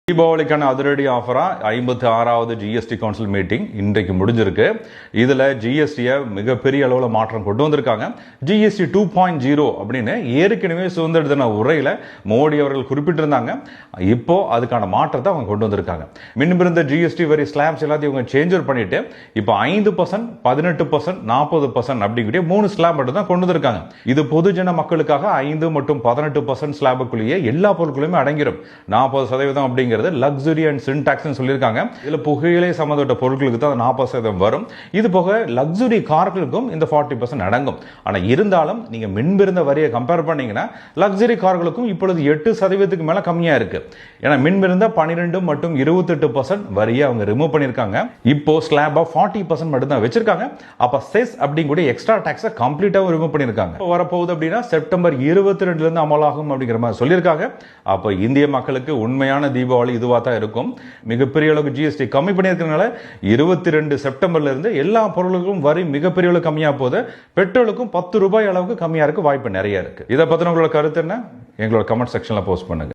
தீபாவளிக்கான அதிரடி ஆஃபரா 56வது GST council meeting இன்றைக்கு முடிஞ்சிருக்கு. இதுல ஜிஎஸ்டியை மிகப்பெரிய அளவில் மாற்றம் கொண்டு வந்திருக்காங்க. ஜிஎஸ்டி 2.0 அப்படின்னு ஏற்கனவே சுதந்திர தின உரையில மோடி அவர்கள் குறிப்பிட்டிருந்தாங்க. இப்போ அதுக்கான மாற்றத்தை அவங்க கொண்டு வந்திருக்காங்க. மின்பிருந்த ஜிஎஸ்டி வரி ஸ்லாப்ஸ் எல்லாத்தையும் இவங்க சேஞ்ச் பண்ணிட்டு இப்போ 5%, 18%, 40% அப்படிங்கிற 3 ஸ்லாப் மட்டும் தான் கொண்டு வந்திருக்காங்க. இது பொதுஜன மக்களுக்காக 5 மற்றும் 18% ஸ்லாபுக்குள்ளேயே எல்லா பொருட்களுமே அடங்கிடும். 40% அப்படிங்கிற லக்ஸுரி அண்ட் சின்டாக்ஸ் சொல்லியிருக்காங்க. இதுல புகையிலை சம்பந்தப்பட்ட பொருட்களுக்கு தான் 40% வரும். இது போக லக்ஸுரி கார்களுக்கும் இந்த 40% அடங்கும். ஆனா இருந்தாலும் நீங்க மின்பிருந்த வரியை கம்பேர் பண்ணீங்கன்னா லக்ஸுரி கார்களுக்கும் இப்பொழுது 8% மேல கம்மியா இருக்கு. ஏன்னா மின்பிருந்த 12 மற்றும் 28% வரியை அவங்க ரிமூவ் பண்ணிருக்காங்க. இப்போ ஸ்லாப் 40% மட்டும் தான் வச்சிருக்காங்க. அப்ப செஸ் அப்படிங்கூட எக்ஸ்ட்ரா டாக்ஸை கம்ப்ளீட்டா ரிமூவ் பண்ணிருக்காங்க. வரப்போகுது அப்படின்னா செப்டம்பர் 22 இருந்து அமலாகும் அப்படிங்கிற மாதிரி சொல்லியிருக்காங்க. அப்ப இந்திய மக்களுக்கு உண்மையான தீபாவளி இதுவா தான் இருக்கும். மிகப்பெரிய அளவுக்கு ஜிஎஸ்டி கம்மி பண்ணியிருக்கிறதுனால 22 செப்டம்பர்ல இருந்து எல்லா பொருளுக்கும் வரி மிகப்பெரிய அளவுக்கு கம்மியா போகுது. பெட்ரோலுக்கும் 10 ரூபாய் அளவுக்கு கம்மியா இருக்கு வாய்ப்பு நிறைய இருக்கு. இதை பத்தின உங்களோட கருத்து என்ன? எங்களோட கமெண்ட் செக்ஷன்ல போஸ்ட் பண்ணுங்க.